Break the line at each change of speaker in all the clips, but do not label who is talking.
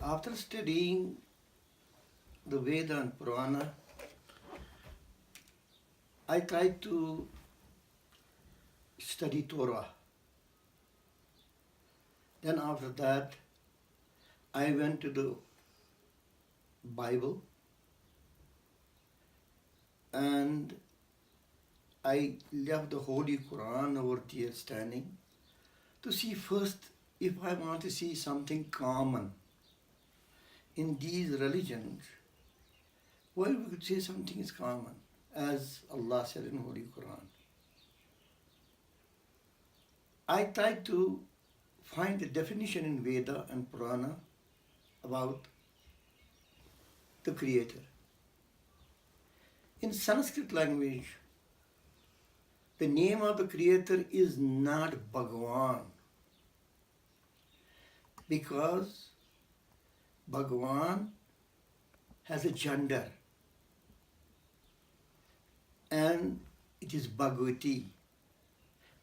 After studying the Veda and Purana, I tried to study Torah. Then after that, I went to the Bible and I left the Holy Quran over there standing to see first if I want to see something common in these religions. Why we could say something is common, as Allah said in Holy Quran. I tried to find the definition in Veda and Purana about the Creator. In Sanskrit language, the name of the Creator is not Bhagavan, because Bhagavan has a gender and it is Bhagavati,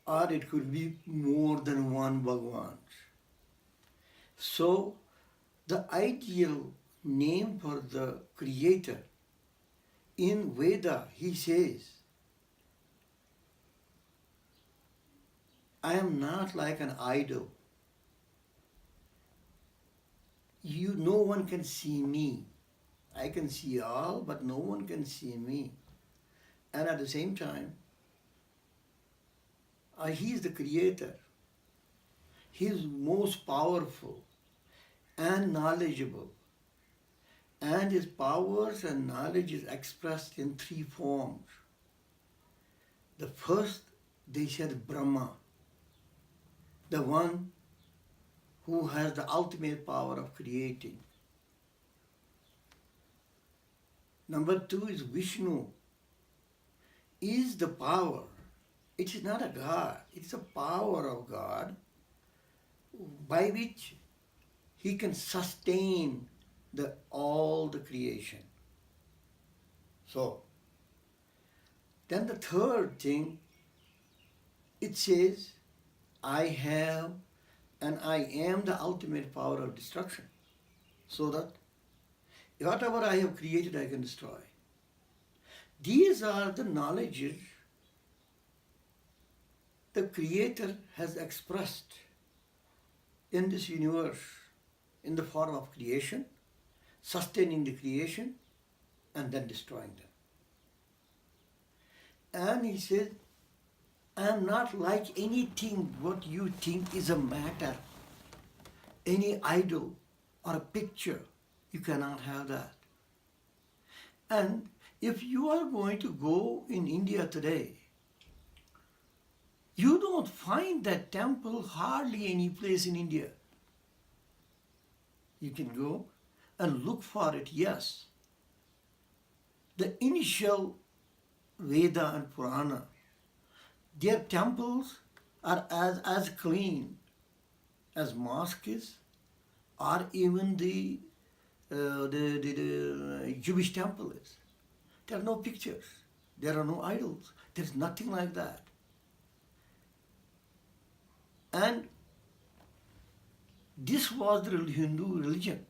or it could be more than one Bhagavan. So the ideal name for the Creator in Veda, he says, I am not like an idol. No one can see me. I can see all, but no one can see me. And at the same time, he is the Creator. He is most powerful and knowledgeable. And his powers and knowledge is expressed in three forms. The first, they said Brahma, the one who has the ultimate power of creating. Number two is Vishnu, is the power. It is not a God, it's a power of God by which he can sustain all the creation. So, then the third thing, it says, I have and I am the ultimate power of destruction. So that whatever I have created, I can destroy. These are the knowledges the Creator has expressed in this universe in the form of creation, sustaining the creation, and then destroying them. And he said, I am not like anything what you think is a matter, any idol or a picture. You cannot have that. And if you are going to go in India today, you don't find that temple hardly any place in India. You can go and look for it, yes. The initial Veda and Purana, their temples are as clean as mosque is, or even the Jewish temple is. There are no pictures, there are no idols, there's nothing like that. And this was the Hindu religion.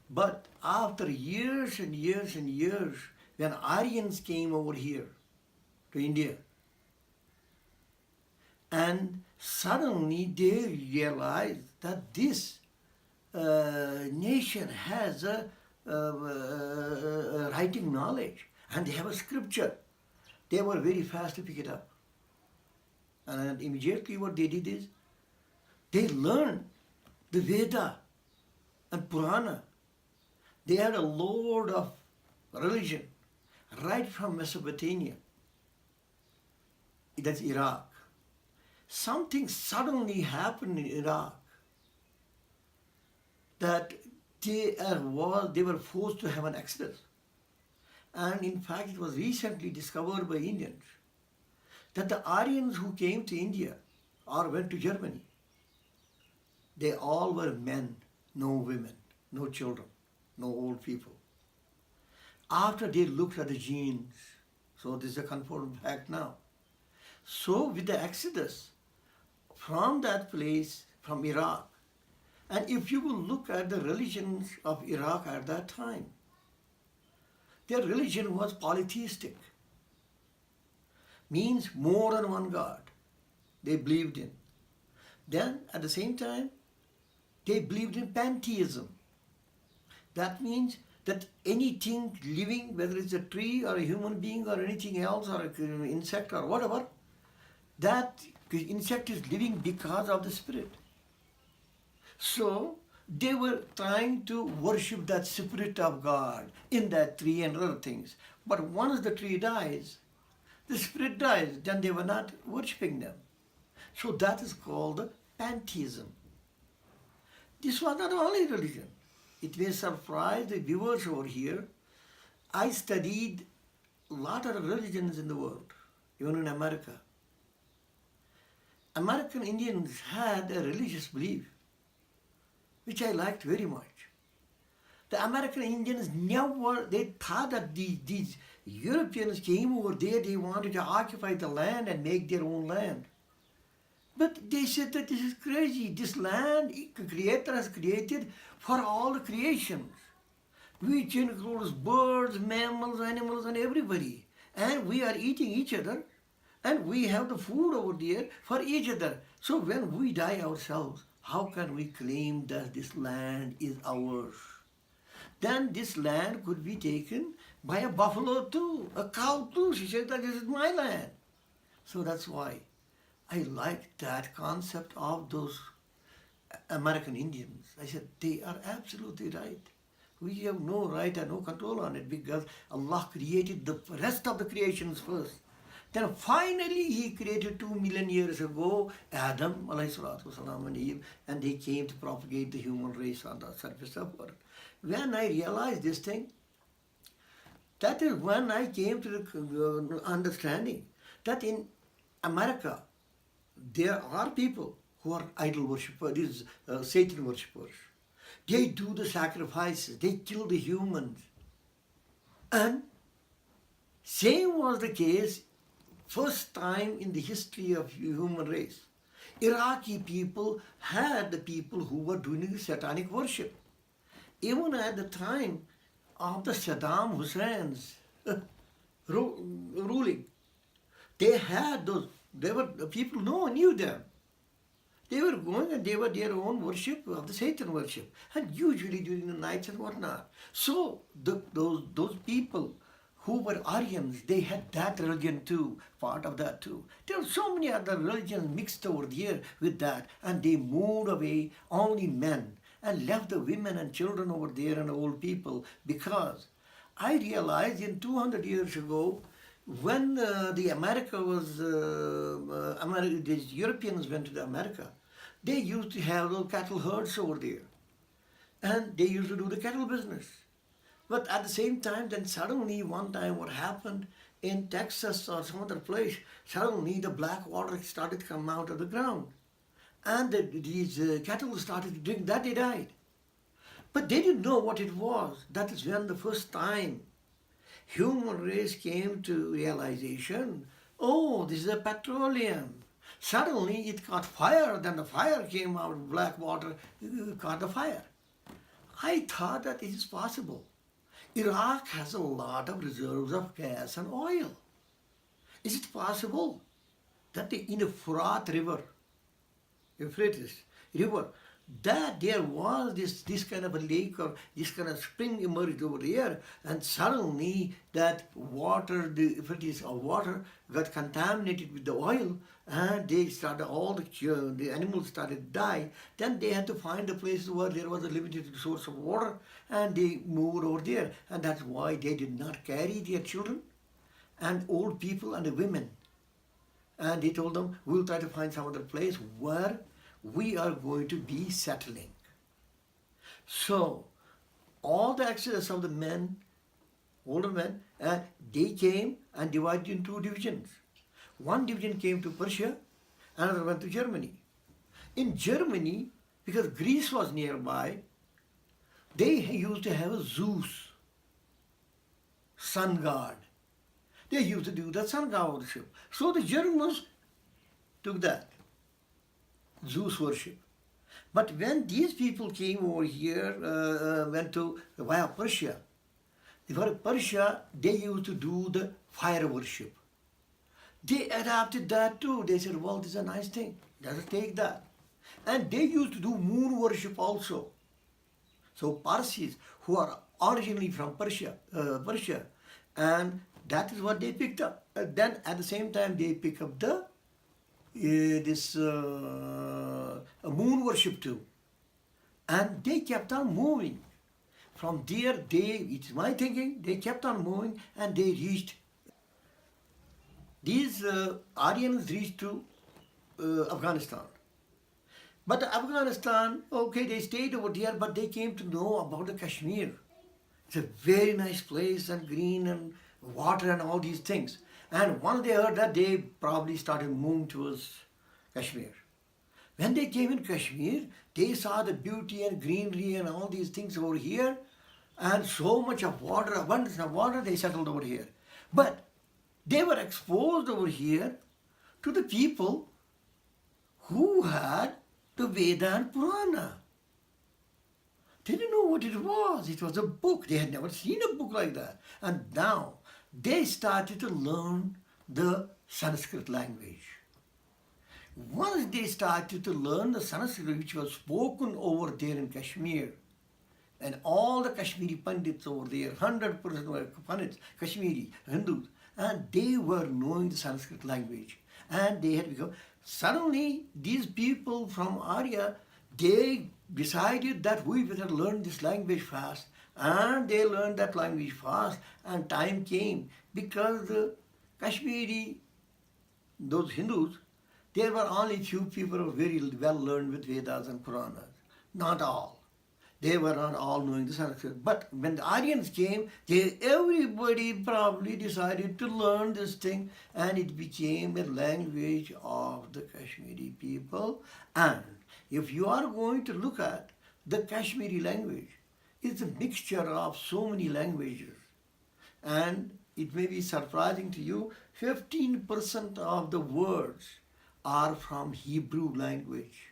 But after years and years and years, when Aryans came over here to India, and suddenly they realized that this nation has a writing knowledge and they have a scripture. They were very fast to pick it up. And immediately what they did is, they learned the Veda and Purana. They had a load of religion right from Mesopotamia. That's Iraq. Something suddenly happened in Iraq that they were forced to have an exodus. And in fact, it was recently discovered by Indians that the Aryans who came to India or went to Germany, they all were men, no women, no children, no old people. After they looked at the genes, so this is a confirmed fact now. So with the exodus from that place, from Iraq, And if you will look at the religions of Iraq at that time, their religion was polytheistic, means more than one God they believed in. Then at the same time, they believed in pantheism. That means that anything living, whether it's a tree or a human being or anything else or an insect or whatever, that insect is living because of the spirit. So they were trying to worship that spirit of God in that tree and other things. But once the tree dies, the spirit dies, then they were not worshipping them. So that is called pantheism. This was not the only religion. It may surprise the viewers over here. I studied a lot of religions in the world, even in America. American Indians had a religious belief, which I liked very much. The American Indians never, they thought that these Europeans came over there, they wanted to occupy the land and make their own land. But they said that this is crazy. This land, Creator has created for all the creations, which includes birds, mammals, animals, and everybody. And we are eating each other, and we have the food over there for each other. So when we die ourselves, how can we claim that this land is ours? Then this land could be taken by a buffalo too, a cow too. She said that this is my land. So that's why I like that concept of those American Indians. I said, they are absolutely right. We have no right and no control on it because Allah created the rest of the creations first. Then finally He created 2 million years ago Adam والسلام, and Eve, and they came to propagate the human race on the surface of the earth. When I realized this thing, that is when I came to the understanding that in America, there are people who are idol worshippers, these Satan worshippers. They do the sacrifices, they kill the humans. And same was the case first time in the history of human race. Iraqi people had the people who were doing satanic worship. Even at the time of the Saddam Hussein's ruling, they had those, they were, the people knew them. They were going and they were their own worship of the Satan worship, and usually during the nights and whatnot. So those people who were Aryans, they had that religion too, part of that too. There were so many other religions mixed over there with that, and they moved away only men and left the women and children over there and old people, because I realized in 200 years ago, when the America was, the Europeans went to the America, they used to have those cattle herds over there. And they used to do the cattle business. But at the same time, then suddenly one time what happened in Texas or some other place, suddenly the black water started to come out of the ground. And these cattle started to drink that, they died. But they didn't know what it was. That is when the first time human race came to realization, oh, this is a petroleum. Suddenly it caught fire, then the fire came out of black water, caught the fire. I thought that it is possible. Iraq has a lot of reserves of gas and oil. Is it possible that in the Furat River, Euphrates River, that there was this kind of a lake or this kind of spring emerged over there, and suddenly that water, the Euphrates of water, got contaminated with the oil, and they started, all the animals started to die. Then they had to find a place where there was a limited source of water, and they moved over there. And that's why they did not carry their children and old people and the women. And they told them, we'll try to find some other place where we are going to be settling. So all the exodus of the men, older men, they came and divided into 2 divisions. One division came to Persia, another went to Germany. In Germany, because Greece was nearby, they used to have a Zeus, sun god. They used to do that sun god worship. So the Germans took that, Zeus worship. But when these people came over here, went to via Persia, for Persia, they used to do the fire worship. They adapted that too. They said, well, this is a nice thing. Let us take that. And they used to do moon worship also. So Parsis, who are originally from Persia, and that is what they picked up. Then at the same time, they pick up the this moon worship too, and they kept on moving. From there, it's my thinking, they kept on moving, and they reached. These Aryans reached to Afghanistan. But Afghanistan, okay, they stayed over there, but they came to know about the Kashmir. It's a very nice place and green and water and all these things. And once they heard that, they probably started moving towards Kashmir. When they came in Kashmir, they saw the beauty and greenery and all these things over here, and so much of water, abundance of water, they settled over here. But they were exposed over here to the people who had the Veda and Purana. They didn't know what it was. It was a book. They had never seen a book like that. And now they started to learn the Sanskrit language. Once they started to learn the Sanskrit, which was spoken over there in Kashmir, and all the Kashmiri Pandits over there, 100% were Pandits, Kashmiri, Hindus, and they were knowing the Sanskrit language. And they had become, suddenly these people from Arya, they decided that we better learn this language fast. And they learned that language fast, and time came because the Kashmiri, those Hindus, there were only few people who were very well learned with Vedas and Puranas. Not all. They were not all knowing the Sanskrit. But when the Aryans came, everybody probably decided to learn this thing, and it became a language of the Kashmiri people. And if you are going to look at the Kashmiri language, it's a mixture of so many languages. And it may be surprising to you, 15% of the words are from Hebrew language.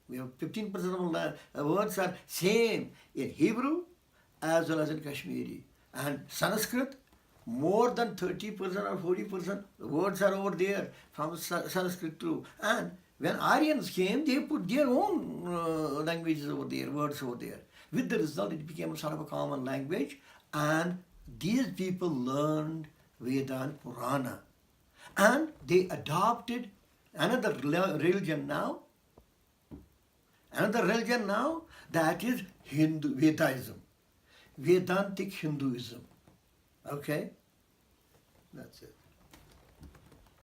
We have 15% of the words are same in Hebrew as well as in Kashmiri. And Sanskrit, more than 30% or 40% words are over there from Sanskrit too. And when Aryans came, they put their own languages over there, words over there. With the result, it became a sort of a common language, and these people learned Veda and Purana. And they adopted another religion now, that is Vedaism, Vedantic Hinduism. Okay? That's it.